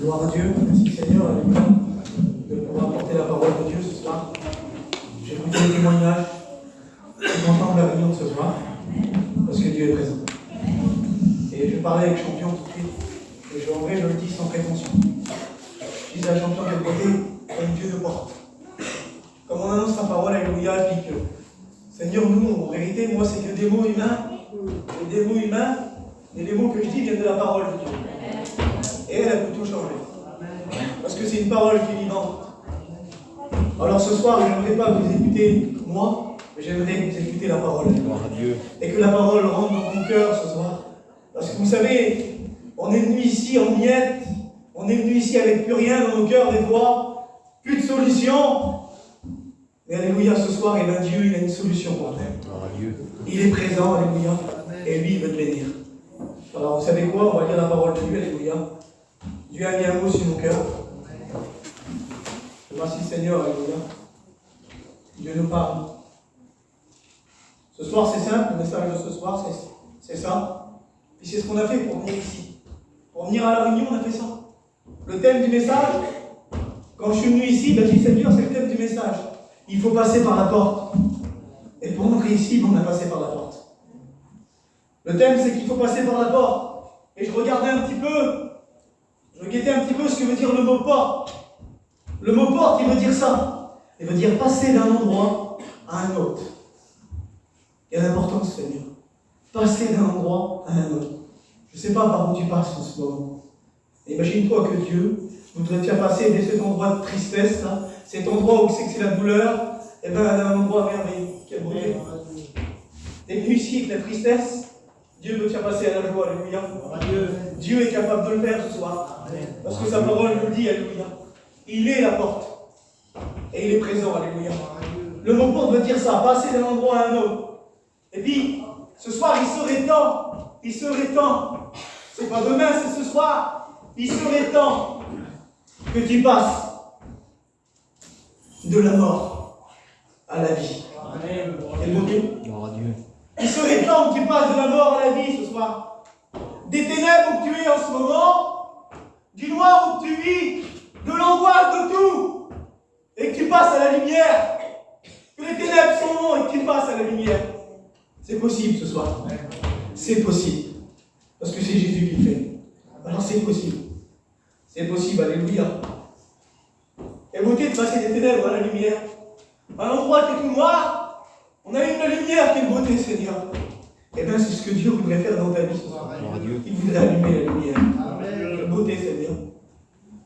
Gloire à Dieu, merci Seigneur, alléluia, de pouvoir porter la parole de Dieu ce soir. J'ai écouté les témoignages, je suis content de la réunion de ce soir, parce que Dieu est présent. Et je parlais avec Champion tout de suite, et je le dis sans prétention. Je dis à Champion quelle beauté, comme Dieu nous porte. Comme on annonce sa parole, alléluia, et puis que, Seigneur, nous, en vérité, moi, c'est que des mots humains, et les mots que je dis viennent de la parole de Dieu. Et elle peut tout changer. Parce que c'est une parole qui est vivante. Alors ce soir, je n'aimerais pas vous écouter moi, mais j'aimerais vous écouter la parole. Et que la parole rentre dans ton cœur ce soir. Parce que vous savez, on est venu ici en miettes, on est venu ici avec plus rien dans nos cœurs des fois, plus de solution. Mais alléluia, ce soir, et bien Dieu, il a une solution pour elle. Il est présent, alléluia, et lui, il veut te bénir. Alors vous savez quoi, on va lire la parole de Dieu, alléluia. Dieu a mis un mot sur mon cœur. Merci Seigneur, alléluia. Dieu nous parle. Ce soir c'est simple, le message de ce soir c'est ça. Puis c'est ce qu'on a fait pour venir ici. Pour venir à la réunion, on a fait ça. Le thème du message, quand je suis venu ici, j'ai dit Seigneur, c'est le thème du message. Il faut passer par la porte. Et pour entrer ici, on a passé par la porte. Le thème c'est qu'il faut passer par la porte. Et je regardais un petit peu. Je guettais un petit peu ce que veut dire le mot porte. Le mot porte, il veut dire ça. Il veut dire passer d'un endroit à un autre. Il y a l'importance, Seigneur. Passer d'un endroit à un autre. Je ne sais pas par où tu passes en ce moment. Imagine-toi que Dieu voudrait te faire passer de cet endroit de tristesse, là, cet endroit où c'est la douleur, et bien à un endroit merveilleux. Quel bruit. T'es venu ici avec la tristesse. Dieu veut te faire passer à la joie, alléluia. Dieu est capable de le faire ce soir. Parce que sa parole nous le dit, alléluia. Il est la porte. Et il est présent, alléluia. Le mot porte veut dire ça, passer d'un endroit à un autre. Et puis, ce soir, il serait temps, c'est pas demain, c'est ce soir, il serait temps que tu passes de la mort à la vie. Amen. Quel beau Dieu. Il serait temps que tu passes de la mort à la vie ce soir. Des ténèbres où tu es en ce moment, du noir où tu vis, de l'angoisse, de tout, et que tu passes à la lumière. Que les ténèbres sont longs et que tu passes à la lumière. C'est possible ce soir. C'est possible. Parce que c'est Jésus qui le fait. Alors c'est possible. C'est possible, alléluia. Et beauté de passer des ténèbres à la lumière. À l'endroit qui est tout noir, on a une lumière qui est beauté, Seigneur. Et bien c'est ce que Dieu voudrait faire dans ta vie ce soir. Il voudrait allumer la lumière. Quelle beauté, Seigneur.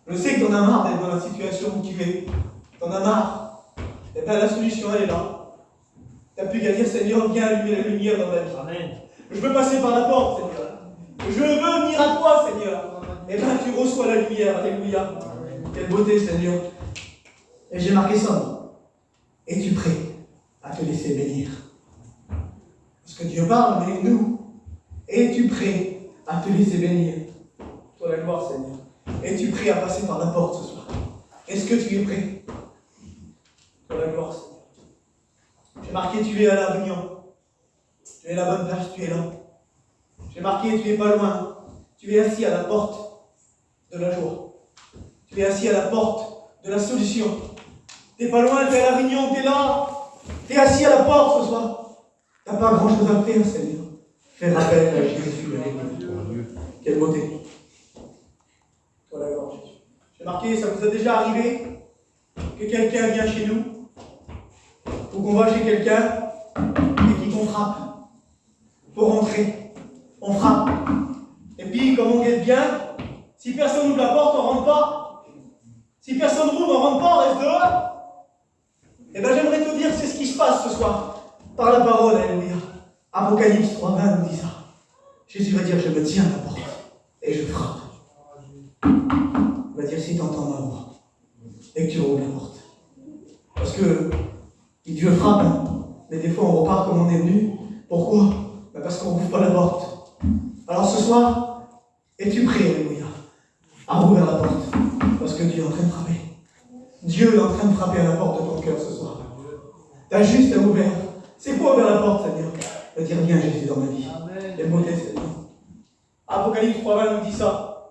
Je sais que tu en as marre d'être dans la situation où tu es. Tu en as marre. Et bien la solution, elle est là. Tu n'as plus qu'à dire, Seigneur, viens allumer la lumière dans ma vie. Amen. Je veux passer par la porte, Seigneur. Je veux venir à toi, Seigneur. Et bien tu reçois la lumière. Alléluia. Amen. Quelle beauté, Seigneur. Et j'ai marqué ça. Es-tu prêt à te laisser bénir? Parce que Dieu parle, mais nous, es-tu prêt à te laisser bénir? Toi la gloire, Seigneur. Es-tu prêt à passer par la porte ce soir? Est-ce que tu es prêt? Toi la gloire, Seigneur. J'ai marqué, tu es à la réunion. Tu es à la bonne place, tu es là. J'ai marqué, tu es pas loin. Tu es assis à la porte de la joie. Tu es assis à la porte de la solution. Tu n'es pas loin, tu es à la réunion, tu es là. Tu es assis à la porte ce soir. Tu n'as pas grand chose à faire, Seigneur. Fais rappel à Jésus. Quelle beauté. Toi la gloire, Jésus. J'ai marqué, ça vous a déjà arrivé que quelqu'un vient chez nous, ou qu'on va chez quelqu'un et qu'on frappe pour rentrer. On frappe. Et puis, comme on guette bien, si personne ouvre la porte, on ne rentre pas. Si personne ouvre, on ne rentre pas, on reste dehors. Et bien, j'aimerais te dire, c'est ce qui se passe ce soir. Par la parole, alléluia. Apocalypse 3:20 nous dit ça. Jésus va dire, je me tiens à la porte et je frappe. Il va dire, si tu entends ma voix et que tu ouvres la porte. Parce que Dieu frappe, hein. Mais des fois on repart comme on est venu. Pourquoi? Parce qu'on n'ouvre pas la porte. Alors ce soir, es-tu prêt, alléluia, à ouvrir la porte? Parce que Dieu est en train de frapper. Dieu est en train de frapper à la porte de ton cœur ce soir. Tu as juste à ouvrir. C'est quoi ouvrir la porte, Seigneur? De dire, viens Jésus dans ma vie. Les beautés, Seigneur. Apocalypse 3:20 nous dit ça.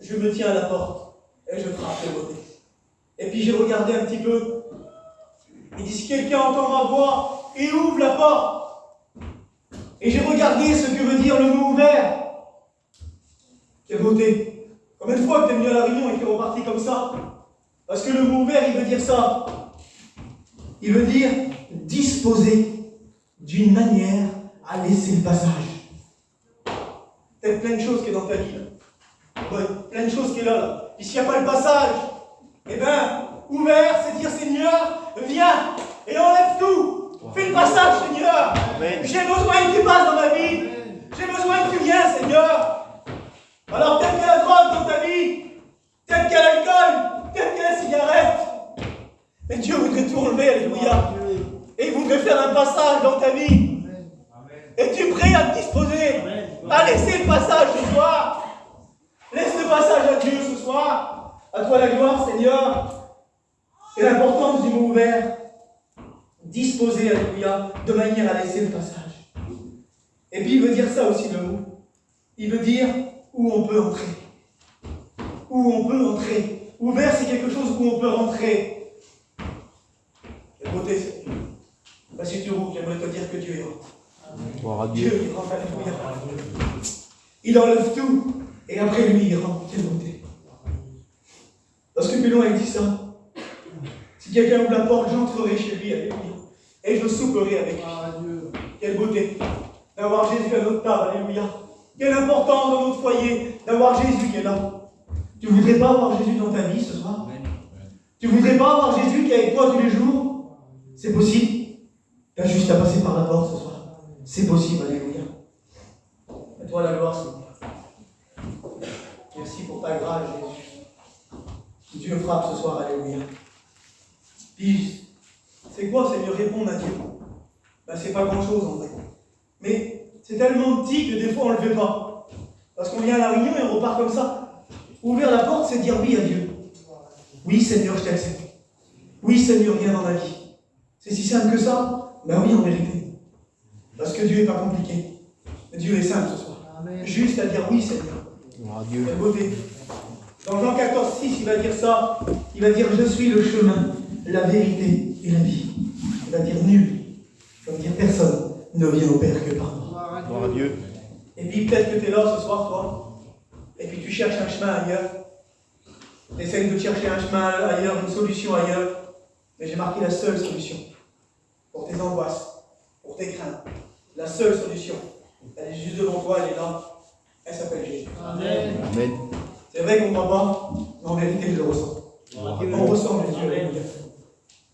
Je me tiens à la porte Et je frappe les beautés. Et puis j'ai regardé un petit peu. Il dit, si quelqu'un entend ma voix, il ouvre la porte. Et j'ai regardé ce que veut dire le mot ouvert. Quelle beauté. Combien de fois que tu es venu à la réunion et tu es reparti comme ça? Parce que le mot ouvert, il veut dire ça. Il veut dire disposer d'une manière à laisser le passage. Peut-être plein de choses qui est dans ta vie. Ouais, plein de choses qui est là. Puis s'il n'y a pas le passage, eh bien, ouvert, c'est dire Seigneur, viens et enlève tout. Fais le passage, Seigneur. J'ai besoin que tu passes dans ma vie. J'ai besoin que tu viennes, Seigneur. Alors peut-être qu'il y a la drogue dans ta vie, peut-être qu'il y a l'alcool, peut-être qu'il y a la cigarette. Mais Dieu voudrait tout enlever, alléluia. Et il voudrait faire un passage dans ta vie. Es-tu prêt à te disposer à laisser le passage ce soir? Laisse le passage à Dieu ce soir. À toi la gloire, Seigneur. Et l'importance du mot ouvert. Disposer, alléluia, de manière à laisser le passage. Et puis il veut dire ça aussi le mot. Il veut dire où on peut entrer. Où on peut entrer. Ouvert, c'est quelque chose où on peut rentrer. Quelle beauté, Seigneur. Bah, si tu rouvres, j'aimerais te dire que Dieu est rentre. Dieu, il rentre, alléluia. Il enlève tout. Et après lui, il rentre. Quelle beauté. Parce que plus loin, il dit ça. Si quelqu'un ouvre la porte, j'entrerai chez lui, alléluia. Et je souperai avec lui. Quelle beauté d'avoir Jésus à notre table, alléluia. Quelle importance dans notre foyer d'avoir Jésus qui est là. Tu ne voudrais pas avoir Jésus dans ta vie ce soir? Tu ne voudrais pas avoir Jésus qui est avec toi tous les jours? C'est possible. Tu as juste à passer par la porte ce soir. C'est possible, alléluia. À toi la gloire, Seigneur. Merci pour ta grâce, Jésus. Dieu frappe ce soir, alléluia. Puis, c'est quoi, Seigneur, répondre à Dieu? Ben, c'est pas grand-chose en fait. Mais c'est tellement petit que des fois on ne le fait pas. Parce qu'on vient à la réunion et on repart comme ça. Ouvrir la porte, c'est dire oui à Dieu. Oui, Seigneur, je t'accepte. Oui, Seigneur, viens dans ma vie. C'est si simple que ça? Ben oui, en vérité. Parce que Dieu n'est pas compliqué. Dieu est simple ce soir. Amen. Juste à dire oui, Seigneur. Dieu. Quelle beauté. Dans Jean 14, 6, il va dire ça. Il va dire, je suis le chemin, la vérité et la vie. Il va dire nul. Il va dire personne ne vient au Père que par moi. Gloire à Dieu. Et puis peut-être que tu es là ce soir, toi. Et puis tu cherches un chemin ailleurs. Tu essayes de chercher un chemin ailleurs, une solution ailleurs. Mais j'ai marqué la seule solution. Pour tes angoisses, pour tes craintes. La seule solution. Elle est juste devant toi, elle est là. Elle s'appelle Jésus. Amen. Amen. C'est vrai qu'on ne voit pas, mais en vérité, je le ressens. On ressent Jésus.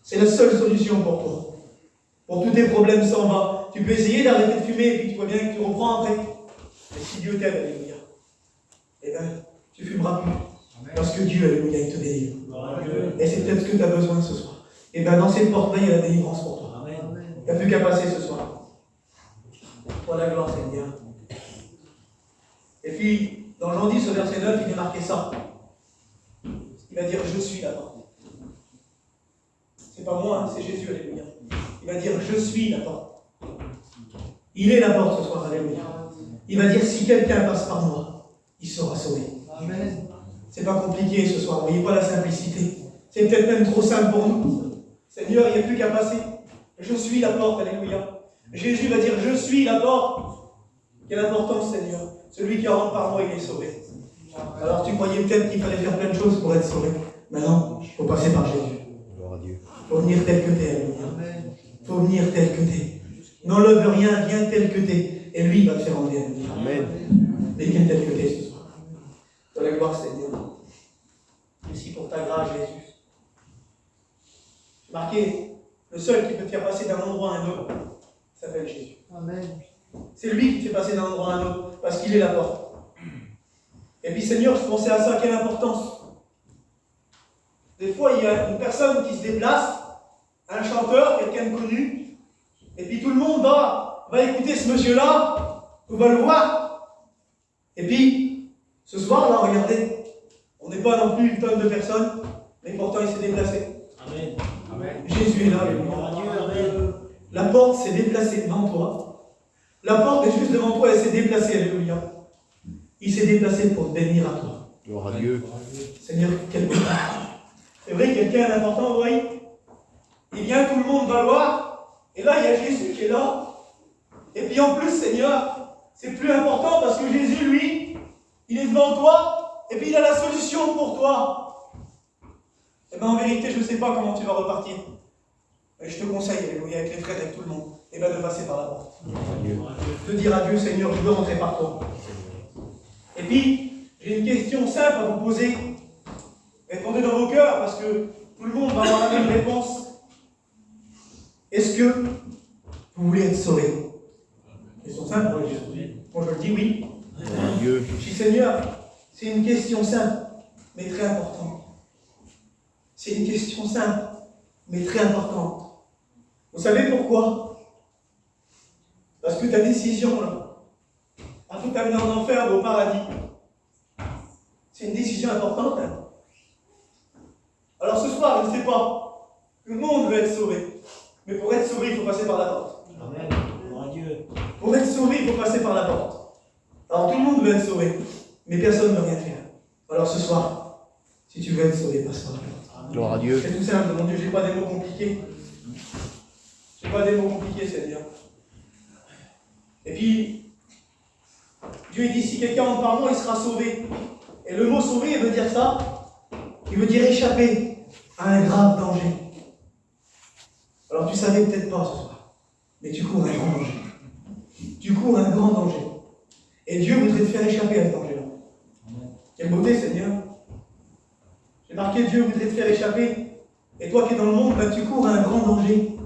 C'est la seule solution pour toi. Pour tous tes problèmes s'en va. Tu peux essayer d'arrêter de fumer et puis tu vois bien que tu reprends après. Mais si Dieu t'aime, alléluia, eh bien, tu fumeras plus. Parce que Dieu, alléluia, il te délivre. Et c'est peut-être ce que tu as besoin ce soir. Et bien, dans cette porte-là, il y a la délivrance pour toi. Il n'y a plus qu'à passer ce soir. Pour la gloire, Seigneur. Et puis, dans Jean 10, au verset 9, il est marqué ça. Il va dire, je suis la porte. C'est pas moi, c'est Jésus, alléluia. Il va dire, je suis la porte. Il est la porte ce soir, alléluia. Il va dire, si quelqu'un passe par moi, il sera sauvé. Amen. C'est pas compliqué ce soir, vous voyez pas la simplicité. C'est peut-être même trop simple pour nous. Seigneur, il n'y a plus qu'à passer. Je suis la porte, alléluia. Jésus va dire, je suis la porte. Quelle importance, Seigneur. Celui qui rentre par moi, il est sauvé. Alors tu croyais peut-être qu'il fallait faire plein de choses pour être sauvé. Maintenant, il faut passer par Jésus. Il faut venir tel que t'es, alléluia. Il faut venir tel que t'es. N'enlève rien, viens tel que t'es. Et lui, il va te faire enlever, alléluia. Amen. Mais viens tel que t'es ce soir. Dans la gloire, Seigneur. Merci pour ta grâce, Jésus. J'ai marqué, le seul qui peut te faire passer d'un endroit à un autre s'appelle Jésus. Amen. C'est lui qui te fait passer d'un endroit à un autre, parce qu'il est la porte. Et puis Seigneur, je pensais à ça, quelle importance. Des fois, il y a une personne qui se déplace, un chanteur, quelqu'un de connu, et puis tout le monde va écouter ce monsieur-là, on va le voir. Et puis, ce soir, là, regardez, on n'est pas non plus une tonne de personnes, mais pourtant il s'est déplacé. Amen. Amen. Jésus est là, alléluia. La porte s'est déplacée devant toi. La porte est juste devant toi, elle s'est déplacée, alléluia. Il s'est déplacé pour te bénir à toi. Gloire à Dieu. Seigneur, quel bonheur. C'est vrai, quelqu'un d'important, vous voyez. Il vient, tout le monde va le voir. Et là, il y a Jésus qui est là. Et puis en plus, Seigneur, c'est plus important parce que Jésus, lui, il est devant toi. Et puis il a la solution pour toi. Et bien en vérité, je ne sais pas comment tu vas repartir. Mais je te conseille, alléluia, avec les frères, avec tout le monde, et bien de passer par la porte. De dire à Dieu, Seigneur, je veux rentrer par toi. Et puis, j'ai une question simple à vous poser. Répondez dans vos cœurs, parce que tout le monde va avoir la même réponse. Est-ce que vous voulez être sauvé? Question simple pour Jésus. Moi je le dis oui. Dieu. Je dis Seigneur, c'est une question simple, mais très importante. C'est une question simple, mais très importante. Vous savez pourquoi? Parce que ta décision, là, à tout amener en enfer ou au paradis, c'est une décision importante. Hein. Alors ce soir, je ne sais pas, tout le monde veut être sauvé. Mais pour être sauvé, il faut passer par la porte. Amen. Pour être sauvé, il faut passer par la porte. Alors tout le monde veut être sauvé, mais personne ne veut rien faire. Alors ce soir, si tu veux être sauvé, passe par la porte. Gloire à Dieu. C'est tout simple, mon Dieu, je n'ai pas des mots compliqués. Je n'ai pas des mots compliqués, Seigneur. Et puis, Dieu dit, si quelqu'un entre par moi, il sera sauvé. Et le mot sauvé, il veut dire ça. Il veut dire échapper à un grave danger. Alors tu savais peut-être pas ce soir, mais tu cours un grand danger. Tu cours un grand danger. Et Dieu voudrait te faire échapper à ce danger-là. Quelle beauté, Seigneur. J'ai marqué, Dieu voudrait te faire échapper. Et toi qui es dans le monde, ben, tu cours un grand danger.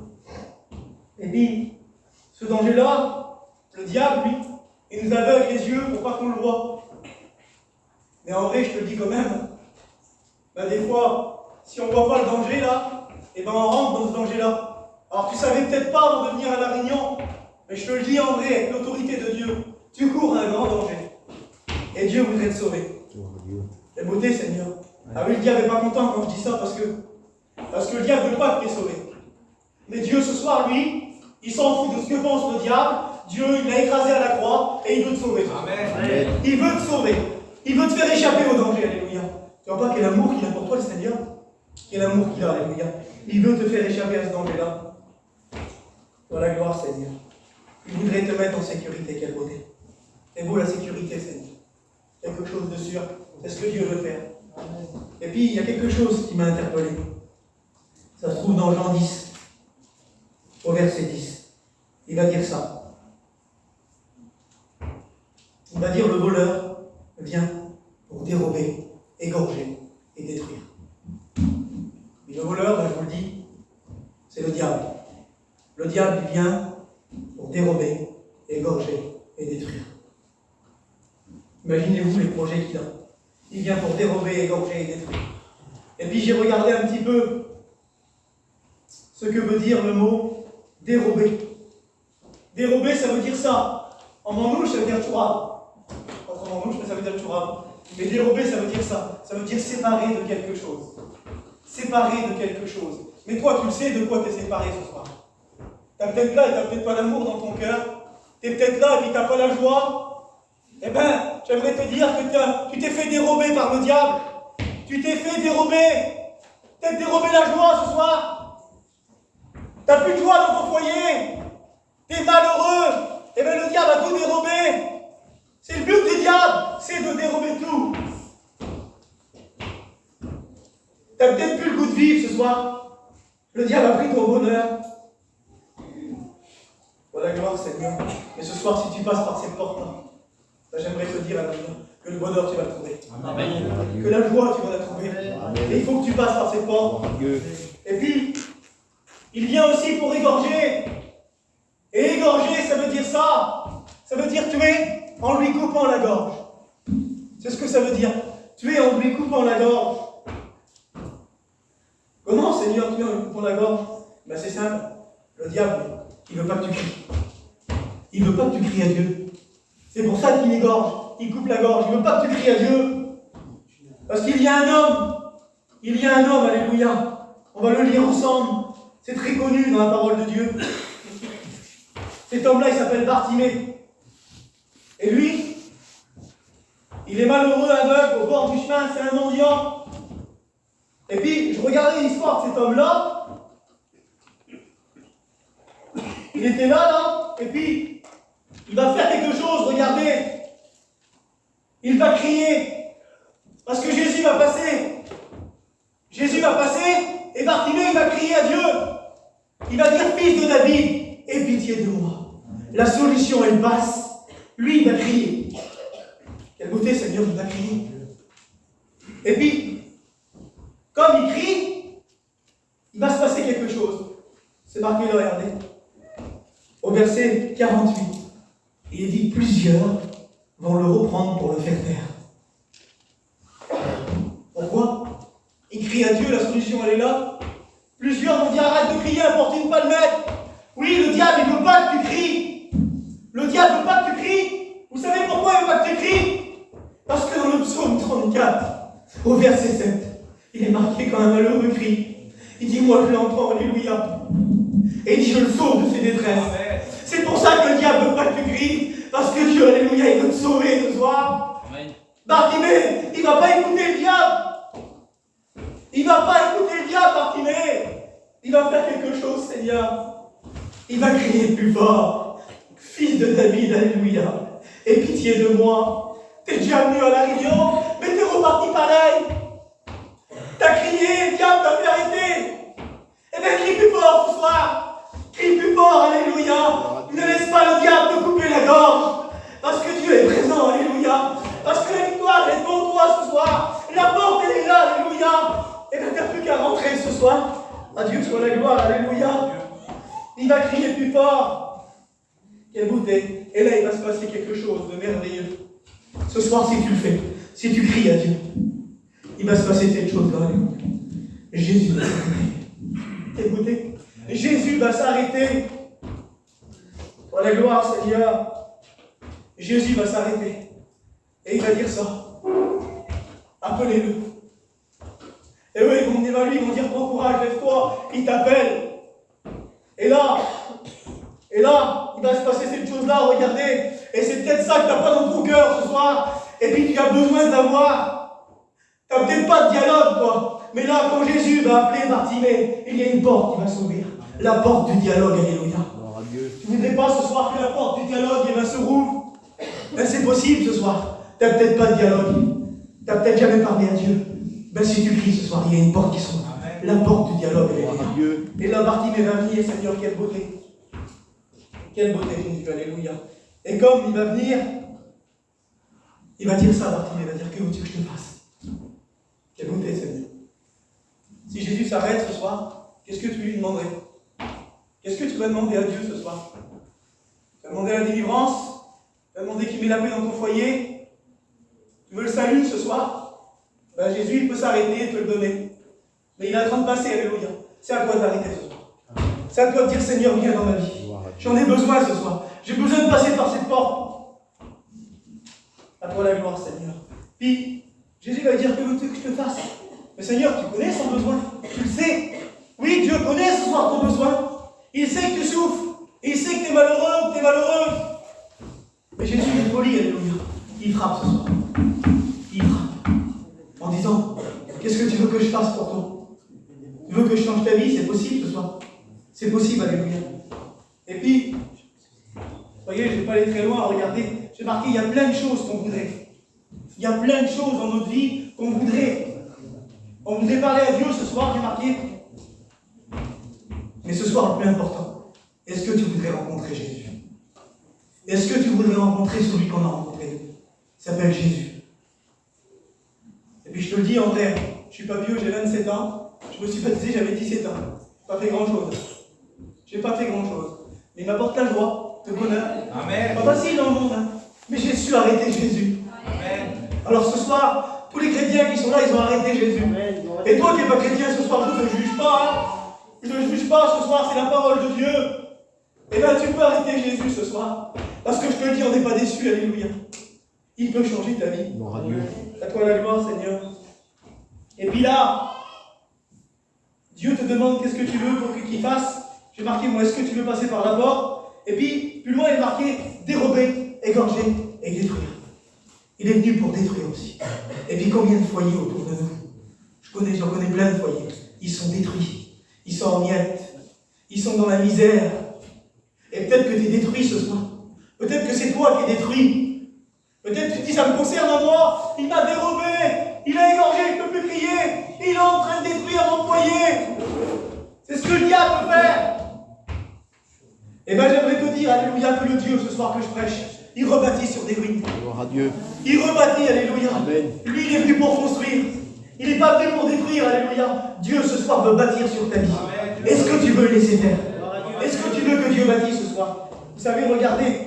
Et puis, ce danger-là, le diable, lui, il nous aveugle les yeux pour pas qu'on le voit. Mais en vrai, je te le dis quand même, ben, des fois, si on ne voit pas le danger là, et ben on rentre dans ce danger-là. Alors tu savais peut-être pas avant de venir à La Réunion, mais je te le dis en vrai, avec l'autorité de Dieu, tu cours un grand danger. Et Dieu voudrait te sauver. Quelle beauté, Seigneur. Ah oui, le diable n'est pas content quand je dis ça, parce que le diable ne veut pas que tu es sauvé. Mais Dieu, ce soir, lui, il s'en fout de ce que pense le diable. Dieu, il l'a écrasé à la croix, et il veut te sauver. Amen. Il veut te sauver. Il veut te faire échapper au danger, alléluia. Tu vois pas quel amour qu'il a pour toi, le Seigneur? Quel amour qu'il a, alléluia. Il veut te faire échapper à ce danger-là. Dans la gloire, Seigneur. Il voudrait te mettre en sécurité, quelle beauté. C'est beau la sécurité, Seigneur. Quelque chose de sûr. C'est ce que Dieu veut faire. Et puis, il y a quelque chose qui m'a interpellé. Ça se trouve dans Jean 10, au verset 10. Il va dire ça. Il va dire, le voleur vient pour dérober, égorger et détruire. Et le voleur, ben, je vous le dis, c'est le diable. Le diable, il vient pour dérober, égorger et détruire. Imaginez-vous les projets qu'il a. Il vient pour dérober, égorger et détruire. Et puis j'ai regardé un petit peu ce que veut dire le mot dérober. Dérober, ça veut dire ça. En manouche, ça veut dire chourab. Pas trop en manouche, mais ça veut dire chourab. Mais dérober, ça veut dire ça. Ça veut dire séparer de quelque chose. Séparer de quelque chose. Mais toi, tu le sais de quoi tu es séparé ce soir. Tu es peut-être là et tu n'as peut-être pas d'amour dans ton cœur. Tu es peut-être là et puis tu n'as pas la joie. Eh bien, j'aimerais te dire que tu t'es fait dérober par le diable. Tu t'es fait dérober. Peut-être dérober la joie ce soir. Tu n'as plus de joie dans ton foyer. Tu es malheureux. Eh bien, le diable a tout dérobé. C'est le but du diable, c'est de dérober tout. Tu n'as peut-être plus le goût de vivre ce soir. Le diable a pris ton bonheur. Voilà, gloire, Seigneur. Et ce soir, si tu passes par cette porte-là, ben, j'aimerais te dire à l'avenir que le bonheur, tu vas le trouver. Amen. Que la joie, tu vas la trouver. Amen. Et il faut que tu passes par cette porte. Amen. Et puis, il vient aussi pour égorger. Et égorger, ça veut dire ça. Ça veut dire tuer en lui coupant la gorge. C'est ce que ça veut dire. Tuer en lui coupant la gorge. Comment, Seigneur, tuer en lui coupant la gorge? Ben, c'est simple. Le diable, il ne veut pas que tu cries. Il ne veut pas que tu cries à Dieu. C'est pour ça qu'il égorge. Il coupe la gorge. Il ne veut pas que tu cries à Dieu. Parce qu'il y a un homme. Il y a un homme, alléluia. On va le lire ensemble. C'est très connu dans la parole de Dieu. Cet homme-là, il s'appelle Bartimée. Et lui, Il est malheureux, aveugle, au bord du chemin, c'est un mendiant. Et puis, je regardais l'histoire de cet homme-là. Il était là, et puis, il va faire quelque chose, regardez. Il va crier. Parce que Jésus va passer. Jésus va passer, et Bartimée, il va crier à Dieu. Il va dire, fils de David, aie pitié de moi. La solution, elle passe. Lui, il va crier. Quelle beauté, Seigneur, il va crier. Et puis, comme il crie, il va se passer quelque chose. C'est marqué là, regardez. Au verset 48, il est dit, plusieurs vont le reprendre pour le faire taire. Pourquoi? Il crie à Dieu, la solution, elle est là. Plusieurs vont dire, arrête de crier, importune pas le maître. Oui, le diable, il ne veut pas que tu cries. Le diable ne veut pas que tu cries. Vous savez pourquoi il ne veut pas que tu cries? Parce que dans le psaume 34, au verset 7, il est marqué quand un malheureux crie. Il dit, moi je l'entends, alléluia. Et il dit, je le sauve de ses détresses. C'est pour ça que le diable ne veut pas que tu cries. Parce que Dieu, alléluia, il veut te sauver ce soir. Bartimée, il ne va pas écouter le diable. Il ne va pas écouter le diable, Bartimée. Il va faire quelque chose, Seigneur. Il va crier plus fort. Fils de David, alléluia. Aie pitié de moi. T'es déjà venu à la réunion, mais t'es reparti pareil. T'as crié, le diable t'a fait arrêter. Eh bien, crie plus fort ce soir. Crie plus fort, alléluia. Ne laisse pas le diable te couper la gorge. Parce que Dieu est présent, alléluia. Parce que la victoire est pour toi ce soir. La porte, elle est là, alléluia. Et bien, t'as plus qu'à rentrer ce soir. À Dieu soit la gloire, alléluia. Il va crier plus fort. Quelle beauté. Et là, il va se passer quelque chose de merveilleux. Ce soir, si tu le fais, si tu cries à Dieu, il va se passer quelque chose là. Jésus va s'arrêter. Quelle beauté. Jésus va s'arrêter. Pour la gloire, Seigneur. Jésus va s'arrêter. Et il va dire ça. Appelez-le. Et eux, ils vont venir vers lui, ils vont dire, prends courage, lève-toi, il t'appelle. Et là, il va se passer cette chose-là, regardez. Et c'est peut-être ça que tu n'as pas dans ton cœur ce soir. Et puis tu as besoin d'avoir. Tu n'as peut-être pas de dialogue, toi. Mais là, quand Jésus va appeler Bartimée, il y a une porte qui va s'ouvrir. La porte du dialogue, alléluia. Tu ne voudrais pas ce soir que la porte du dialogue se rouvre? Ben, c'est possible ce soir. Tu n'as peut-être pas de dialogue. Tu n'as peut-être jamais parlé à Dieu. Ben, si tu cries ce soir, il y a une porte qui s'ouvre. La porte du dialogue, alléluia. Et là, Bartimée va venir, Seigneur, quelle beauté. Quelle beauté, Jésus, alléluia. Et comme il va venir, il va dire ça, Bartimée, il va dire, que veux-tu que je te fasse? Quelle beauté, Seigneur. Si Jésus s'arrête ce soir, qu'est-ce que tu lui demanderais? Qu'est-ce que tu vas demander à Dieu ce soir? Tu vas demander la délivrance? Tu vas demander qu'il met la paix dans ton foyer? Tu veux le salut ce soir? Ben, Jésus, il peut s'arrêter et te le donner. Mais il est en train de passer, alléluia. C'est à toi d'arrêter ce soir. C'est à toi de dire, Seigneur, viens dans ma vie. J'en ai besoin ce soir. J'ai besoin de passer par cette porte. À toi la gloire, Seigneur. Puis, Jésus va dire, que veux-tu que je te fasse? Mais Seigneur, tu connais son besoin. Tu le sais. Oui, Dieu connaît ce soir ton besoin. Il sait que tu souffres. Il sait que tu es malheureux, que tu es malheureuse. Mais Jésus est poli, alléluia. Il frappe ce soir. Il frappe. En disant, qu'est-ce que tu veux que je fasse pour toi? Tu veux que je change ta vie? C'est possible ce soir. C'est possible, alléluia. Et puis, voyez, je ne vais pas aller très loin, regardez, j'ai marqué, il y a plein de choses qu'on voudrait. Il y a plein de choses dans notre vie qu'on voudrait. On voudrait parler à Dieu ce soir, j'ai marqué. Mais ce soir, le plus important, est-ce que tu voudrais rencontrer Jésus? Est-ce que tu voudrais rencontrer celui qu'on a rencontré? Il s'appelle Jésus. Et puis je te le dis, André, je ne suis pas vieux, j'ai 27 ans. Je me suis baptisé, j'avais 17 ans. Je n'ai pas fait grand-chose. Je n'ai pas fait grand-chose. Mais il m'apporte la joie, le bonheur. Amen. Pas facile dans le monde, hein. Mais j'ai su arrêter Jésus. Amen. Alors ce soir, tous les chrétiens qui sont là, ils ont arrêté Jésus. Amen. Et toi qui n'es pas chrétien ce soir, je ne te juge pas. Hein. Je ne juge pas ce soir, c'est la parole de Dieu. Et bien tu peux arrêter Jésus ce soir. Parce que je te le dis, on n'est pas déçus, alléluia. Il peut changer ta vie. À toi la gloire, Seigneur. Et puis là, Dieu te demande qu'est-ce que tu veux pour qu'il fasse. J'ai marqué, moi, est-ce que tu veux passer par la porte? Et puis, plus loin, il est marqué, dérober, égorger et détruire. Il est venu pour détruire aussi. Et puis combien de foyers autour de nous? J'en connais plein de foyers. Ils sont détruits. Ils sont en miettes. Ils sont dans la misère. Et peut-être que tu es détruit ce soir. Peut-être que c'est toi qui es détruit. Peut-être que tu te dis, ça me concerne à moi. Il m'a dérobé. Il a égorgé, je ne peux plus crier. Il est en train de détruire mon foyer. C'est ce que le diable peut faire. Eh bien, j'aimerais te dire, alléluia, que le Dieu, ce soir que je prêche, il rebâtit sur des ruines. Gloire à Dieu. Il rebâtit, alléluia. Amen. Lui, il est venu pour construire. Il n'est pas venu pour détruire, alléluia. Dieu, ce soir, veut bâtir sur ta vie. Est-ce que tu veux le laisser faire? Est-ce que tu veux que Dieu bâtisse ce soir? Vous savez, regardez,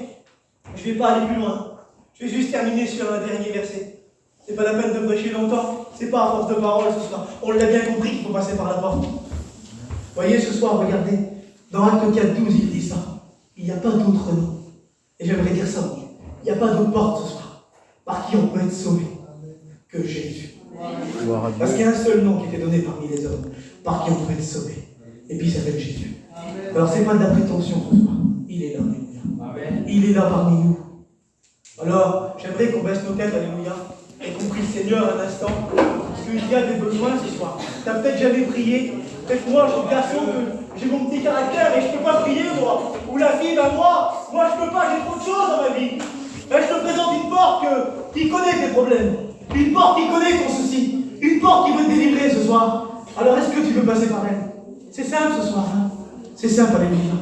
je ne vais pas aller plus loin. Je vais juste terminer sur un dernier verset. C'est pas la peine de prêcher longtemps. C'est pas à force de parole ce soir. On l'a bien compris qu'il faut passer par la porte. Voyez, ce soir, regardez. Dans Acte 4, 12, il dit ça. Il n'y a pas d'autre nom. Et j'aimerais dire ça. Il n'y a pas d'autre porte ce soir par qui on peut être sauvé que Jésus. Parce qu'il y a un seul nom qui était donné parmi les hommes par qui on peut être sauvé. Et puis il s'appelle Jésus. Alors c'est pas de la prétention ce soir. Il est là, alléluia. Il est là parmi nous. Alors j'aimerais qu'on baisse nos têtes, alléluia, et qu'on prie le Seigneur un instant. Parce qu'il y a des besoins ce soir. Tu n'as peut-être jamais prié. Peut-être moi, je suis un garçon que j'ai mon petit caractère et je ne peux pas prier, moi. Ou la fille, ben moi je ne peux pas, j'ai trop de choses dans ma vie. Ben, je te présente une porte qui connaît tes problèmes. Une porte qui connaît ton souci. Une porte qui veut te délivrer ce soir. Alors est-ce que tu veux passer par elle? C'est simple ce soir, hein? C'est simple, alléluia.